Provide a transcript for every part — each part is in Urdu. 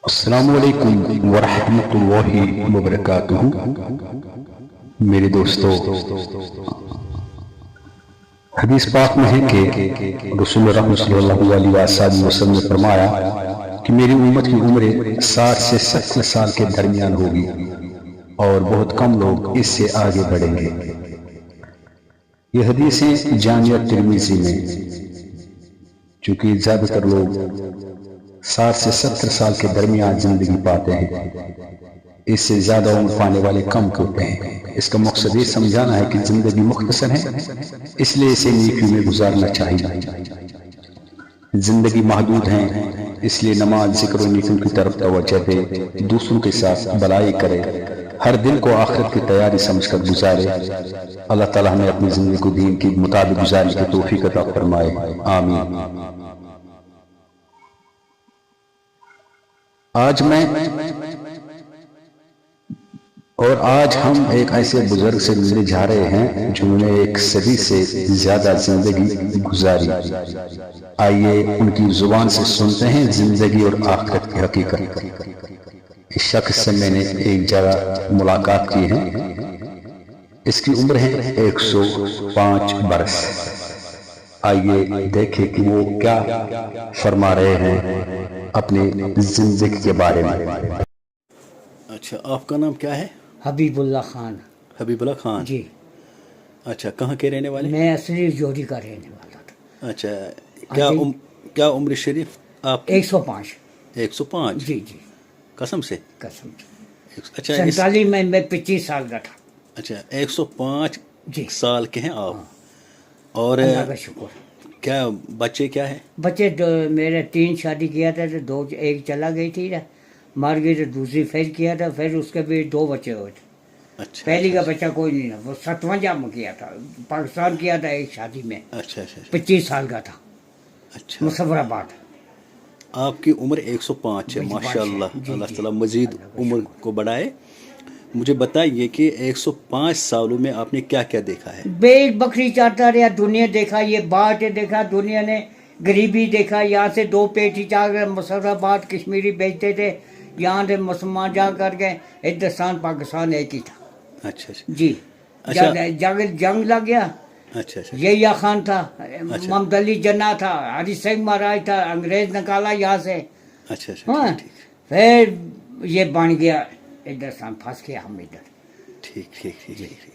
السلام علیکم ورحمۃ اللہ وبرکاتہ۔ میرے دوستو، حدیث پاک میں ہے کہ رسول اللہ صلی اللہ علیہ وسلم نے فرمایا کہ میری امت کی عمر 60 سے 70 سال کے درمیان ہوگی اور بہت کم لوگ اس سے آگے بڑھیں گے۔ یہ حدیثیں جامعہ ترمذی میں، چونکہ زیادہ تر لوگ 60 سے 70 سال کے درمیان زندگی پاتے ہیں، اس سے زیادہ عمر پانے والے کم ہوتے ہیں۔ اس کا مقصد یہ سمجھانا ہے کہ زندگی مختصر ہے، اس لیے اسے نیکی میں گزارنا چاہیے۔ زندگی محدود ہے، اس لیے نماز، ذکر و نیکیوں کی طرف توجہ دے، دوسروں کے ساتھ بھلائی کرے، ہر دن کو آخرت کی تیاری سمجھ کر گزارے۔ اللہ تعالیٰ ہمیں اپنی زندگی کو دین کی مطابق گزارنے کی توفیق عطا فرمائے، آمین۔ آج ہم ایک ایسے بزرگ سے ملنے جا رہے ہیں جنہوں نے ایک صدی سے زیادہ زندگی گزاری۔ آئیے ان کی زبان سے سنتے ہیں زندگی اور آخرت کی حقیقت۔ اس شخص سے میں نے ایک جگہ ملاقات کی ہے۔ اس کی عمر ہے 105 برس۔ آئیے دیکھیں کہ وہ کیا فرما رہے ہیں اپنی زندگی کے بارے میں۔ اچھا، آپ کا نام کیا ہے؟ حبیب اللہ خان۔ حبیب اللہ خان جی، اچھا، کہاں کے رہنے والے؟ میں اصلی جوہری کا رہنے والا تھا۔ اچھا، کیا عمر شریف آپ کی؟ 105۔ 105؟ جی جی، قسم سے؟ قسم سے۔ اچھا 47 میں 25 سال کا تھا۔ اچھا، 105 جی، سال کے ہیں آپ؟ اور اللہ کا شکر۔ کیا بچے کیا ہے؟ بچے میرے 3 شادی کیا تھا، تو ایک چلا گئی تھی، مر گئی، تو دوسری پھر کیا تھا، پھر اس کے بھی 2 بچے ہوئے تھے۔ اچھا، پہلی کا بچہ کوئی نہیں تھا، وہ 57 میں کیا تھا، پاکستان کیا تھا ایک شادی میں۔ اچھا اچھا 25 سال کا تھا، اچھا۔ مظفر آباد۔ آپ کی عمر 105 ہے، ماشاء اللہ۔ جی، اللہ جی، تعالیٰ مزید عمر کو بڑھائے۔ مجھے بتائیے کہ 105 سالوں میں آپ نے کیا کیا دیکھا ہے؟ بیل بکری چارتا رہا، دنیا دیکھا، یہ باٹ دیکھا، دنیا نے غریبی دیکھا۔ یہاں سے 2 پیٹی چار کر مظفر آباد کشمیری بیچتے تھے، یہاں سے مسلمان جا کر کے ہندوستان پاکستان ایک ہی تھا۔ اچھا اچھا جی، اچھا جنگ لگ گیا، اچھا اچھا یحییٰ خان تھا، محمد علی جناح تھا، ہری سنگھ مہاراج تھا، انگریز نکالا یہاں سے۔ اچھا اچھا ہاں، ٹھیک پھر یہ بن گیا ہندوستان، پھنس گیا ہم ادھر۔ ٹھیک ٹھیک ٹھیک ٹھیک۔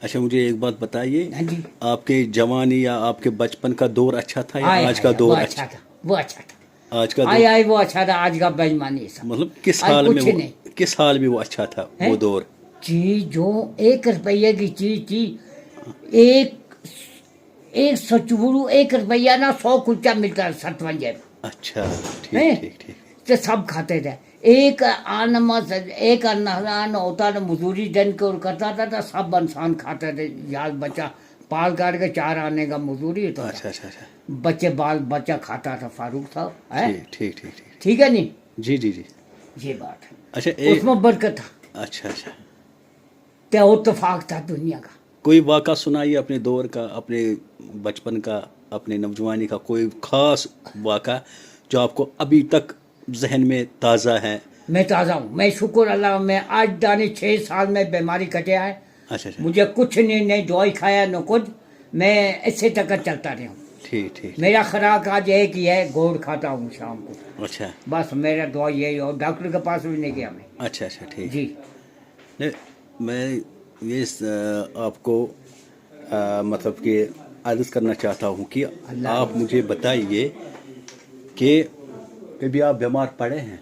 اچھا، مجھے ایک بات بتائیے، ہاں جی، آپ کے جوانی یا آپ کے بچپن کا دور اچھا تھا یا آئے آج کا آئے، دور وہ اچھا؟ اچھا تھا، وہ اچھا تھا، آج کا آئے دور آئے وہ اچھا تھا، آج کا بےایمانی سب۔ مطلب کس آج حال میں کچھ وہ، نہیں۔ کس حال میں وہ اچھا تھا وہ دور؟ چیز جو 1 روپیے کی چیز تھی، ایک سچورو 1 روپیہ نہ 100 کلچا ملتا 57 میں۔ اچھا ٹھیک ٹھیک ٹھیک۔ تو سب کھاتے تھے، ایک انسان ہوتا تھا مزدوری دن کو کرتا تھا، تو سب انسان کھاتے تھے، یاد بچہ پال کر کے 4 آنے کا مزدوری ہوتا تھا، اچھا اچھا اچھا بچے بال بچہ کھاتا تھا، فاروق صاحب۔ ٹھیک ٹھیک ٹھیک ٹھیک۔ ٹھیک ہے نہیں؟ جی جی جی۔ یہ بات ہے، اچھا اس میں برکت تھا، اچھا اچھا، تو اتفاق تھا دنیا کا۔ کوئی واقعہ سنائیے اپنے دور کا، اپنے بچپن کا، اپنے نوجوانی کا، کوئی خاص واقعہ جو آپ کو ابھی تک ذہن میں تازہ ہے۔ میں تازہ ہوں، میں شکر اللہ، میں آج دانے 6 سال میں بیماری کٹیا ہے، اچھا اچھا مجھے کچھ نہیں دوائی کھایا نہ کچھ، میں اسے تک چلتا رہا ہوں۔ ٹھیک ٹھیک۔ میرا خوراک آج ایک ہی ہے، گوڑ کھاتا ہوں شام کو، اچھا بس میرا دوا یہی، اور ڈاکٹر کے پاس بھی نہیں گیا میں۔ اچھا اچھا ٹھیک۔ جی، نہیں، میں یہ آپ کو مطلب کہ عرض کرنا چاہتا ہوں کہ آپ مجھے بتائیے کہ کبھی آپ بیمار پڑے ہیں؟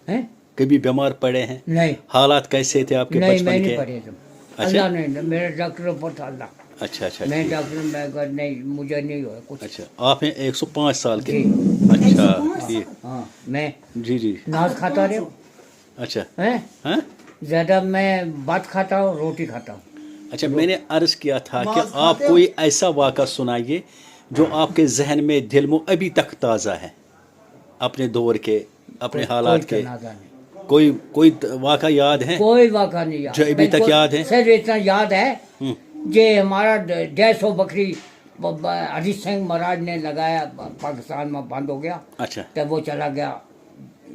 ہیں؟ کبھی بیمار پڑے ہیں؟ نہیں حالات کیسے تھے آپ کے نہیں، میں بچپن نہیں کے؟ پڑھے تم، اچھا اللہ نے، میرا ڈاکٹر پر تھا اللہ، اچھا اچھا میں ٹھیک۔ ڈاکٹر میں نہیں، مجھے نہیں ہوا کچھ۔ اچھا، آپ ہیں 105 سال کے؟ جی، اچھا ٹھیک۔ ہاں، میں جی جی۔ ناز کھاتا رہا ہوں، اچھا ہیں؟ ہاں، زیادہ میں بات کھاتا ہوں، روٹی کھاتا ہوں۔ اچھا، میں نے عرض کیا تھا کہ آپ کوئی ایسا واقعہ سنائیے جو آپ کے ذہن میں، دل میں ابھی تک تازہ ہے، اپنے دور کے، اپنے حالات کے۔ کوئی واقعہ یاد ہے کوئی واقعہ نہیں یاد جو ابھی تک یاد ہے؟ صرف اتنا یاد ہے کہ ہمارا 150 بکری ہری سنگھ مہاراج نے لگایا، پاکستان میں بند ہو گیا، اچھا تو وہ چلا گیا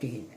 3,